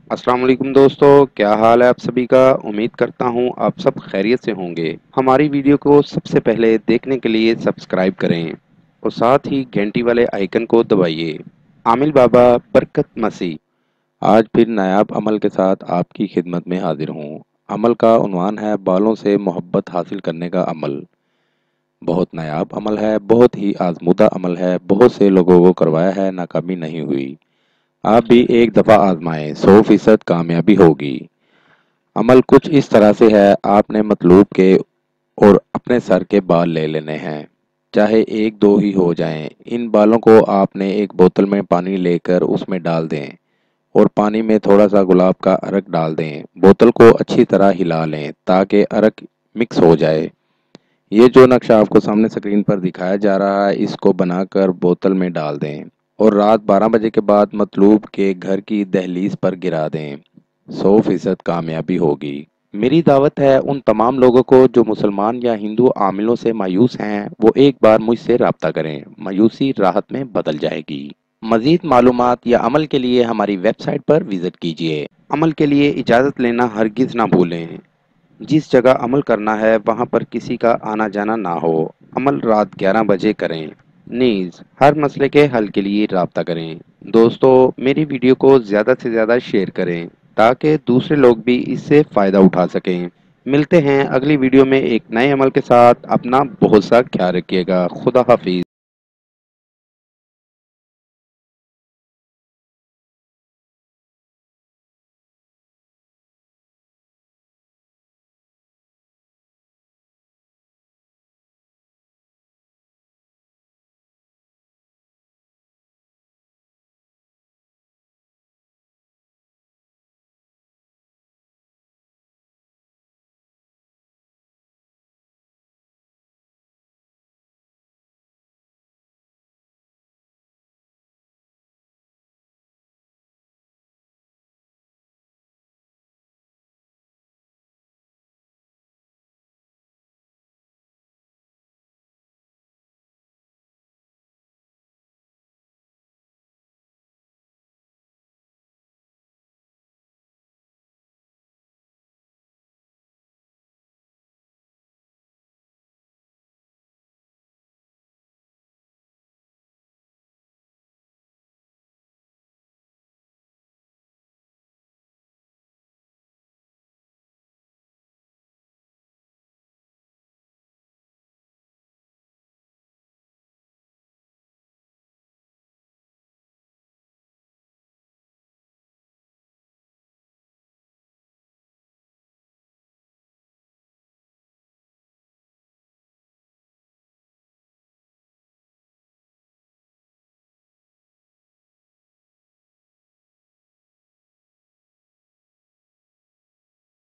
السلام علیکم دوستو، کیا حال ہے آپ سبھی کا؟ امید کرتا ہوں آپ سب خیریت سے ہوں گے۔ ہماری ویڈیو کو سب سے پہلے دیکھنے کے لیے سبسکرائب کریں اور ساتھ ہی گھنٹی والے آئیکن کو دبائیے۔ عامل بابا برکت مسیح آج پھر نایاب عمل کے ساتھ آپ کی خدمت میں حاضر ہوں۔ عمل کا عنوان ہے بالوں سے محبت حاصل کرنے کا عمل۔ بہت نایاب عمل ہے، بہت ہی آزمودہ عمل ہے، بہت سے لوگوں کو کروایا ہے، ناکامی نہیں ہوئی۔ آپ بھی ایک دفعہ آزمائیں، 100% کامیابی ہوگی۔ عمل کچھ اس طرح سے ہے، آپ نے مطلوب کے اور اپنے سر کے بال لے لینے ہیں، چاہے ایک دو ہی ہو جائیں۔ ان بالوں کو آپ نے ایک بوتل میں پانی لے کر اس میں ڈال دیں اور پانی میں تھوڑا سا گلاب کا عرق ڈال دیں۔ بوتل کو اچھی طرح ہلا لیں تاکہ عرق مکس ہو جائے۔ یہ جو نقشہ آپ کو سامنے سکرین پر دکھایا جا رہا ہے، اس کو بنا کر بوتل میں ڈال دیں اور رات 12 بجے کے بعد مطلوب کے گھر کی دہلیز پر گرا دیں۔ 100% کامیابی ہوگی۔ میری دعوت ہے ان تمام لوگوں کو جو مسلمان یا ہندو عاملوں سے مایوس ہیں، وہ ایک بار مجھ سے رابطہ کریں۔ مایوسی راحت میں بدل جائے گی۔ مزید معلومات یا عمل کے لیے ہماری ویب سائٹ پر وزٹ کیجیے۔ عمل کے لیے اجازت لینا ہرگز نہ بھولیں۔ جس جگہ عمل کرنا ہے وہاں پر کسی کا آنا جانا نہ ہو۔ عمل رات 11 بجے کریں۔ نیز ہر مسئلے کے حل کے لیے رابطہ کریں۔ دوستو، میری ویڈیو کو زیادہ سے زیادہ شیئر کریں تاکہ دوسرے لوگ بھی اس سے فائدہ اٹھا سکیں۔ ملتے ہیں اگلی ویڈیو میں ایک نئے عمل کے ساتھ۔ اپنا بہت سا خیال رکھیے گا۔ خدا حافظ۔